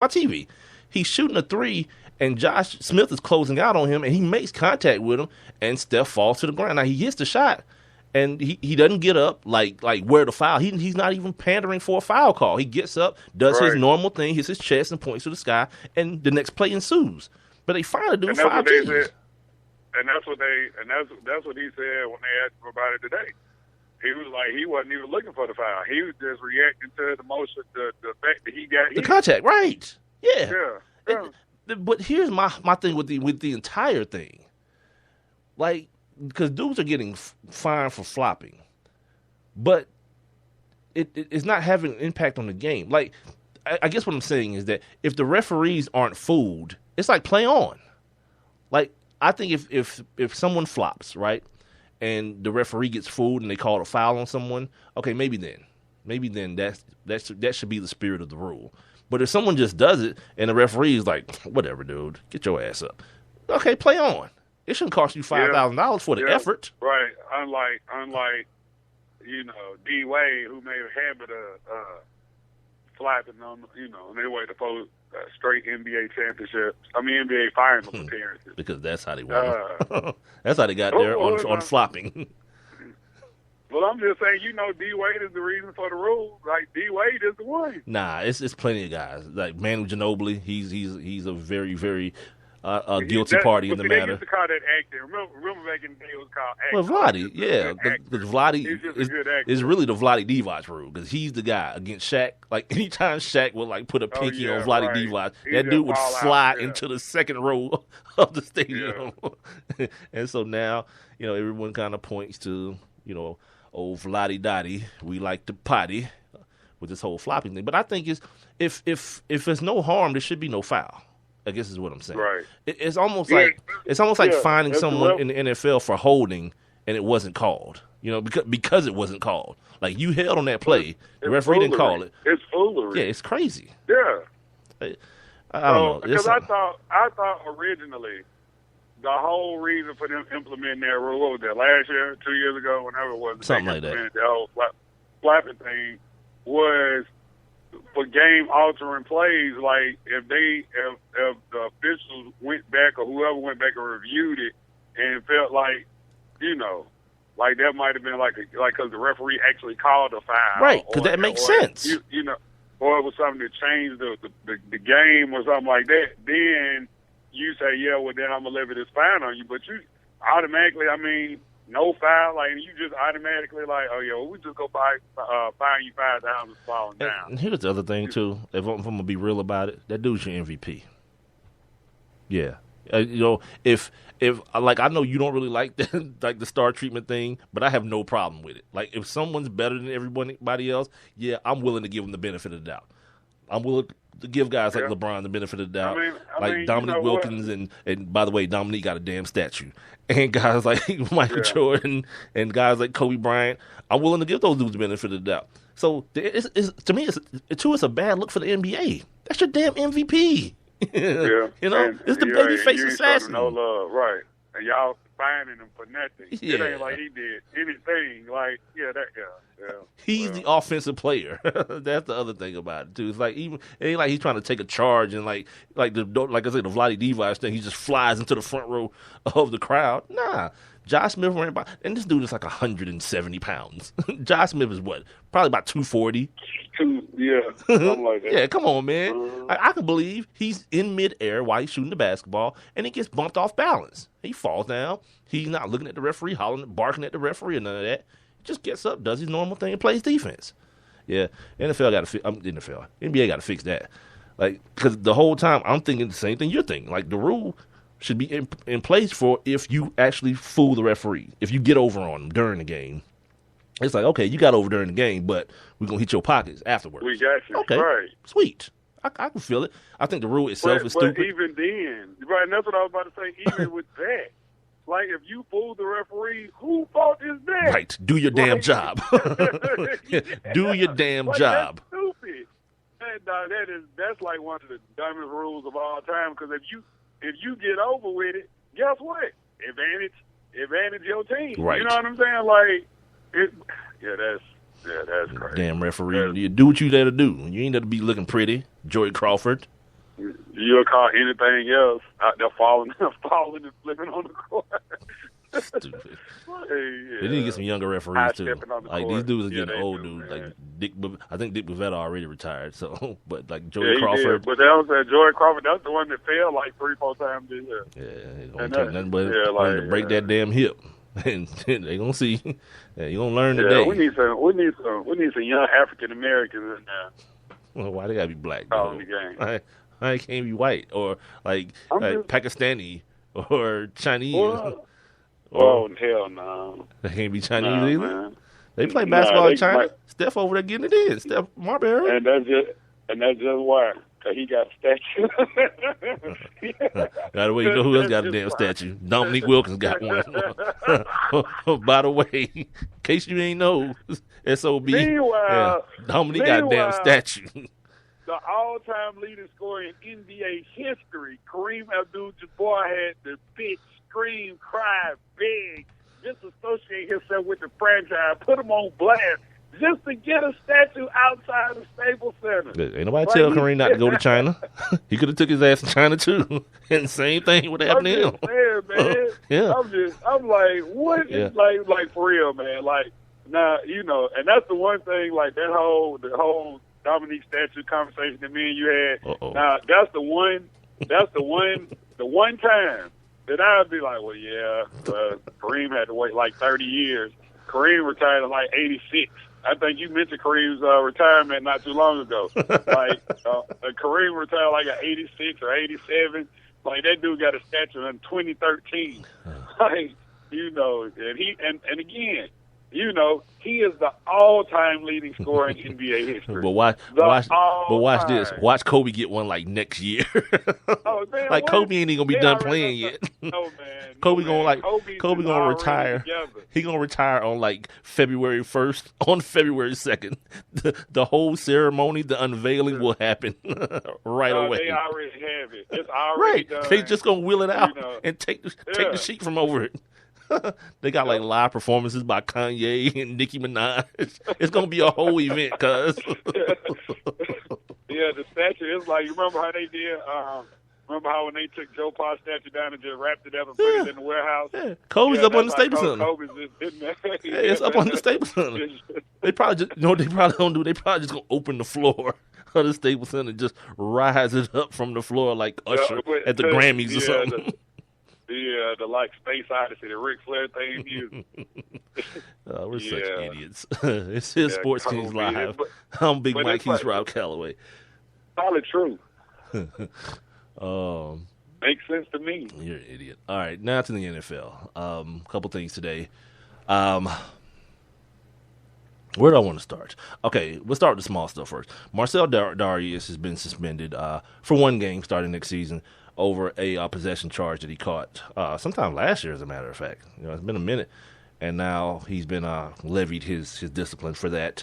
my TV. He's shooting a three, and Josh Smith is closing out on him, and he makes contact with him, and Steph falls to the ground. Now he hits the shot, and he doesn't get up like where the foul. He's not even pandering for a foul call. He gets up, does his normal thing, hits his chest, and points to the sky, and the next play ensues. But they finally do 5 Gs. And that's what he said when they asked him about it today. He was like, he wasn't even looking for the foul. He was just reacting to the motion, the fact that he got hit. The contact, right? Yeah. Yeah. But here's my thing with the entire thing, like, because dudes are getting fined for flopping, but it's not having an impact on the game. Like, I guess what I'm saying is that if the referees aren't fooled, it's like play on. Like, I think if someone flops, right, and the referee gets fooled and they call a foul on someone, okay, maybe then that should be the spirit of the rule. But if someone just does it and the referee is like, whatever, dude, get your ass up. Okay, play on. It shouldn't cost you $5,000 for the effort. Right. Unlike D Wade, who made a habit of flapping on their way to straight NBA championships. NBA finals appearances. Because that's how they won. That's how they got there on flopping. Well, I'm just saying, D Wade is the reason for the rule. Like, D Wade is the one. Nah, it's plenty of guys. Like Manu Ginobili, he's a very, very guilty party in the matter. They used to call that acting. Remember back in the day it was called acting. Well, Vlade, yeah. Because Vlade is really the Vlade Divac rule, because he's the guy against Shaq. Like, anytime Shaq would, like, put a pinky on Vlade Divac, that dude would fly into the second row of the stadium. Yeah. And so now, everyone kind of points to, old Vlade Dottie, we like to potty with this whole flopping thing. But I think if there's no harm, there should be no foul. I guess is what I'm saying. Right. It's almost like finding someone in the NFL for holding and it wasn't called. Because it wasn't called. Like, you held on that play, the referee didn't call it. It's foolery. Yeah, it's crazy. Yeah. I don't know. Because I thought originally the whole reason for them implementing that rule, what was that, last year, 2 years ago, whenever it was, something like that. The whole flapping thing was for game altering plays. Like, if the officials went back or whoever went back and reviewed it and felt like, like that might have been like because the referee actually called a foul, right? Because that makes sense. Or it was something that changed the game or something like that. Then you say, yeah, well, then I'm going to levy this fine on you. But you automatically, no foul, like, you just automatically like, oh, yeah, well, we just go fine you $5,000 for falling down. And here's the other thing, too. If I'm going to be real about it, that dude's your MVP. Yeah. If like, I know you don't really like the star treatment thing, but I have no problem with it. Like, if someone's better than everybody else, yeah, I'm willing to give them the benefit of the doubt. I'm willing to give guys like LeBron the benefit of the doubt, like Dominique Wilkins, and by the way, Dominique got a damn statue, and guys like Michael Jordan and guys like Kobe Bryant. I'm willing to give those dudes the benefit of the doubt. So to me, it's a bad look for the NBA. That's your damn MVP. Yeah. It's the babyface assassin. No love, right? And y'all finding him for nothing. Yeah. It ain't like he did anything. Like, that guy. Yeah. He's the offensive player. That's the other thing about it too. It's like, it ain't like he's trying to take a charge and like I said, the Vlade Divac thing. He just flies into the front row of the crowd. Nah. Josh Smith ran by, and this dude is like 170 pounds. Josh Smith is what? Probably about 240. Something like that. Yeah, come on, man. I can believe he's in midair while he's shooting the basketball, and he gets bumped off balance. He falls down. He's not looking at the referee, hollering, barking at the referee, or none of that. He just gets up, does his normal thing, and plays defense. Yeah, NBA got to fix that. Like, because the whole time I'm thinking the same thing you're thinking. Like, the rule should be in place for if you actually fool the referee, if you get over on him during the game. It's like, okay, you got over during the game, but we're going to hit your pockets afterwards. We got you. Okay, right. Sweet. I can feel it. I think the rule itself is stupid. But even then, right, and that's what I was about to say, even with that, like, if you fool the referee, whose fault is that? Right. Do your damn job. Do your damn job. That's stupid. That's like one of the dumbest rules of all time, because if you get over with it, guess what? Advantage your team. Right. You know what I'm saying? Like, that's crazy. Damn referee. You do what you there to do. You ain't there to be looking pretty. Joey Crawford. You'll call anything else out there falling and flipping on the court. Stupid. Hey, They need to get some younger referees too. High-stepping on the Like court. these dudes are Yeah, getting they old, do, dude. man. Like I think Dick Bavetta already retired. So, but like Yeah, Joey he Crawford, did. But that was Joey Crawford. That's the one that fell like 3-4 times this year. yeah, it gonna And take that- nothing but yeah, them like, to break that damn hip, and they gonna see. Yeah, you gonna learn Yeah, today. we need some young African Americans in there Well, why they gotta be black? calling Though? the game. I can't be white or like just- Pakistani or Chinese. Well, Or hell no. they can't be Chinese Nah, either. man. They play Nah, basketball they in China. might- Steph over there getting it in. Steph Marbury. And that's just why. Cause he got a statue. By the way, you know who else got a damn statue? Dominique Wilkins got one. By the way, in case you ain't know, SOB. Meanwhile, Dominique got a damn statue. The all-time leading scorer in NBA history, Kareem Abdul-Jabbar, had the bitch scream, cry, beg, disassociate himself with the franchise, put him on blast, just to get a statue outside the Staples Center. Ain't nobody tell Kareem not to go to China. He could have took his ass to China too, and the same thing would happen I'm to him. just saying, man. Yeah. I'm like, what? Yeah. Like for real, man. Like, now, and that's the one thing, like the whole Dominique statue conversation that me and you had. Uh-oh. Now, that's the one time that I'd be like, well, yeah, Kareem had to wait like 30 years. Kareem retired at like 86. I think you mentioned Kareem's retirement not too long ago. Like, Kareem retired like at 86 or 87. Like, that dude got a statue in 2013. Like, and again, he is the all-time leading scorer in NBA history. But watch this. Watch Kobe get one like next year. Oh, man, like what? Kobe ain't even gonna be They done already playing done- yet. No, man. Kobe no, man. Kobe gonna already retire. together. He gonna retire on like February 1st. On February 2nd, the whole ceremony, the unveiling will happen right away. They already have it. It's already Right, done. they just gonna wheel it out and take the Yeah. sheet from over it. They got like live performances by Kanye and Nicki Minaj. It's gonna be a whole event, cuz. Yeah, the statue is like, you remember how they did? Remember how when they took Joe Pa's statue down and just wrapped it up and put it in the warehouse? Yeah. Kobe's up on the Staples Center. Kobe's just in there. Yeah, it's up on the Staples Center. They probably just, they probably don't do. They probably just gonna open the floor of the Staples Center and just rise it up from the floor like Usher at the Grammys or something. The like Space Odyssey, the Ric Flair theme music. We're such idiots. It's his Sports Kobe. Kings Live. I'm Big but Mike. it's He's like- Rob Calloway. Solid truth. Um, Makes sense to me. You're an idiot. All right, now to the NFL. Couple things today. Where do I want to start? Okay, we'll start with the small stuff first. Marcel Darius has been suspended for one game starting next season over a possession charge that he caught sometime last year, as a matter of fact. It's been a minute, and now he's been levied his discipline for that.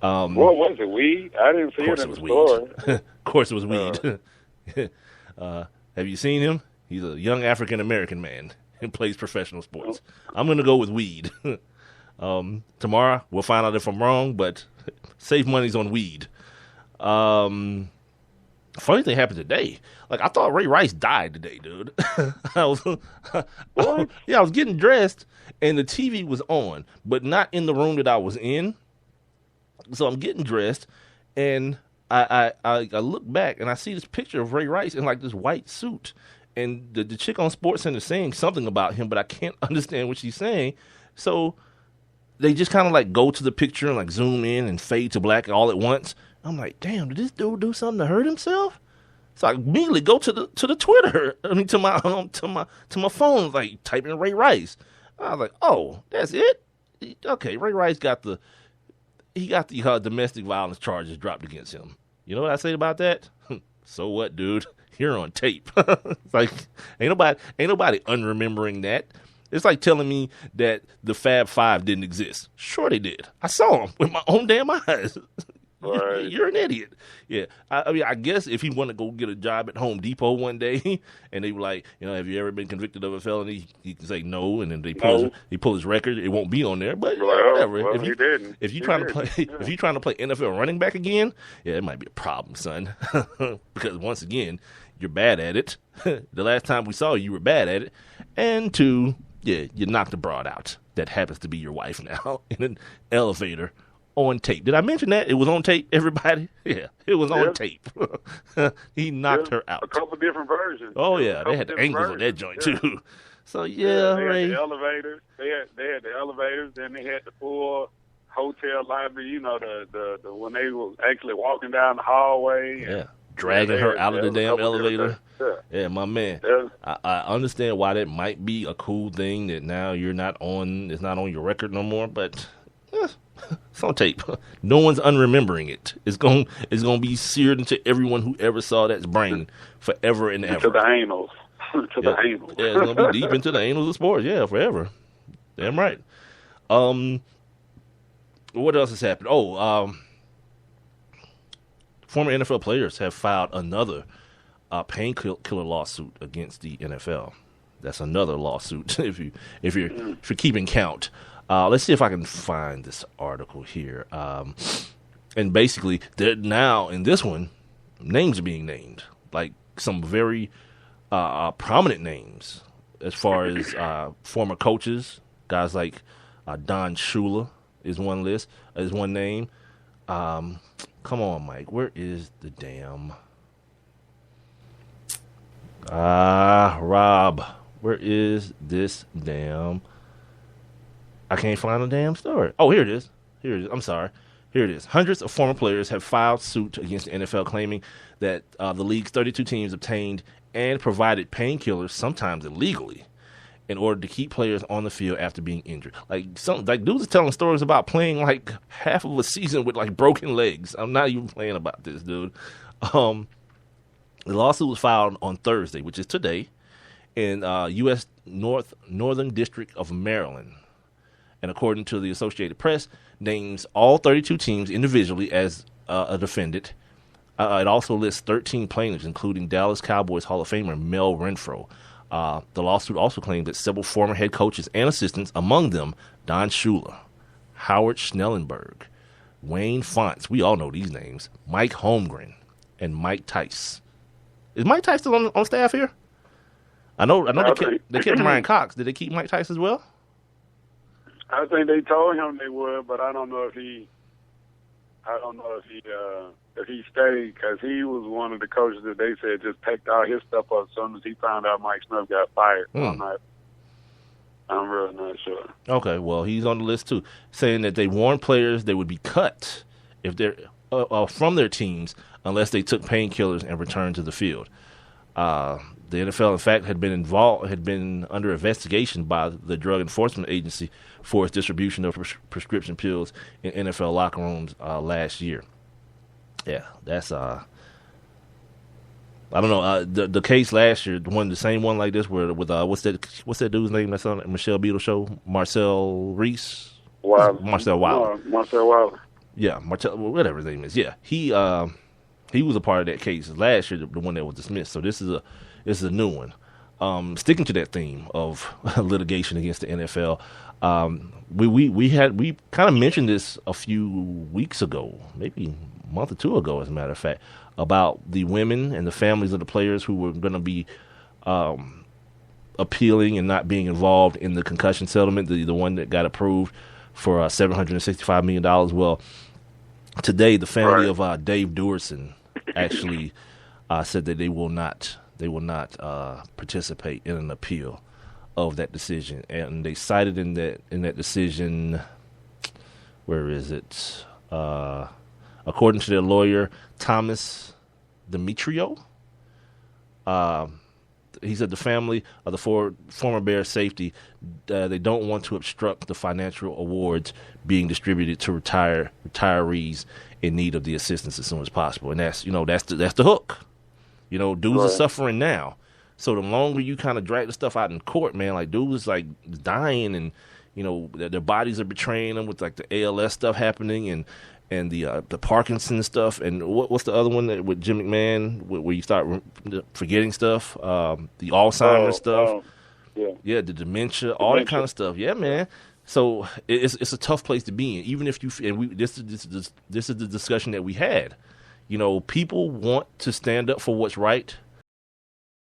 What was it, weed? I didn't see Of course it it in was the weed. store. Of course it was weed. Have you seen him? He's a young African-American man and plays professional sports. I'm going to go with weed. Tomorrow, we'll find out if I'm wrong, but save money's on weed. Funny thing happened today. Like, I thought Ray Rice died today, dude. I was getting dressed, and the TV was on, but not in the room that I was in. So I'm getting dressed, and I look back, and I see this picture of Ray Rice in, like, this white suit. And the chick on SportsCenter is saying something about him, but I can't understand what she's saying. So they just kind of, like, go to the picture and, like, zoom in and fade to black all at once. I'm like, damn, did this dude do something to hurt himself? So I immediately go to the Twitter. I mean, to my phone, like, type in Ray Rice. I was like, oh, that's it? Okay, Ray Rice got the domestic violence charges dropped against him. You know what I say about that? So what, dude? You're on tape. It's like, ain't nobody unremembering that. It's like telling me that the Fab Five didn't exist. Sure they did. I saw them with my own damn eyes. Right. You're an idiot. Yeah. I mean, I guess if he wanted to go get a job at Home Depot one day, and they were like, have you ever been convicted of a felony? He can say no, and then they pull his record. It won't be on there, but whatever. Well, he didn't. If you're trying to play, if you're trying to play NFL running back again, it might be a problem, son. Because once again, you're bad at it. The last time we saw you were bad at it, and two, you knocked a broad out that happens to be your wife now in an elevator. On tape. Did I mention that? It was on tape, everybody? Yeah, it was on tape. He knocked her out. A couple different versions. Oh, yeah. They had the angles of that joint, too. So, they had the elevators. They had the elevators. Then they had the full hotel lobby, the when they were actually walking down the hallway. Yeah. Dragging her out of the damn elevator. Yeah, my man. Yeah. I understand why that might be a cool thing that now it's not on your record no more, but it's on tape. No one's unremembering it. It's going to be seared into everyone who ever saw that brain forever and ever. To the anals. The anals. Yeah, it's going to be deep into the anals of sports. Yeah, forever. Damn right. What else has happened? Former NFL players have filed another painkiller lawsuit against the NFL. That's another lawsuit if you're keeping count. Let's see if I can find this article here. And basically, now in this one, names are being named, like some very prominent names as far as former coaches. Guys like Don Shula is one name. Come on, Mike. Where is the damn? Rob. Where is this damn? I can't find the damn story. Oh, here it is. I'm sorry. Here it is. Hundreds of former players have filed suit against the NFL claiming that the league's 32 teams obtained and provided painkillers, sometimes illegally, in order to keep players on the field after being injured. Like dudes are telling stories about playing like half of a season with like broken legs. I'm not even playing about this, dude. The lawsuit was filed on Thursday, which is today, in U.S. Northern District of Maryland. And according to the Associated Press, names all 32 teams individually as a defendant. It also lists 13 plaintiffs, including Dallas Cowboys Hall of Famer Mel Renfro. The lawsuit also claimed that several former head coaches and assistants, among them Don Shula, Howard Schnellenberg, Wayne Fonts, we all know these names, Mike Holmgren, and Mike Tice. Is Mike Tice still on staff here? I know they kept Ryan Cox. Did they keep Mike Tice as well? I think they told him they would, but I don't know if he stayed, because he was one of the coaches that they said just packed all his stuff up as soon as he found out Mike Smith got fired. I'm really not sure. Okay, well, he's on the list too, saying that they warned players they would be cut if they're from their teams unless they took painkillers and returned to the field. The NFL, in fact, had been under investigation by the Drug Enforcement Agency for its distribution of prescription pills in NFL locker rooms last year. Yeah, that's I don't know. The case last year, the same one like this, with what's that dude's name that's on the Michelle Beadle show? Marcel Reese. Marcel Wilder. Marcel Wilder. Yeah, whatever his name is. Yeah, he was a part of that case last year, the one that was dismissed. So this is a new one. Sticking to that theme of litigation against the NFL, we kind of mentioned this a few weeks ago, maybe a month or two ago, as a matter of fact, about the women and the families of the players who were going to be appealing and not being involved in the concussion settlement, the one that got approved for $765 million. Well, today the family of Dave Duerson actually said that they will not participate in an appeal of that decision, and they cited in that decision, where is it? According to their lawyer Thomas Demetrio, he said the family of the former Bears safety, they don't want to obstruct the financial awards being distributed to retirees in need of the assistance as soon as possible, and that's the hook. Dudes are suffering now. So the longer you kind of drag the stuff out in court, man, like dudes like dying, and their bodies are betraying them with like the ALS stuff happening, and and the Parkinson stuff, and what's the other one that with Jim McMahon where you start forgetting stuff, the Alzheimer's stuff, yeah, the dementia, all that kind of stuff. Yeah, man. So it's a tough place to be in, even if you this is the discussion that we had. You know, people want to stand up for what's right,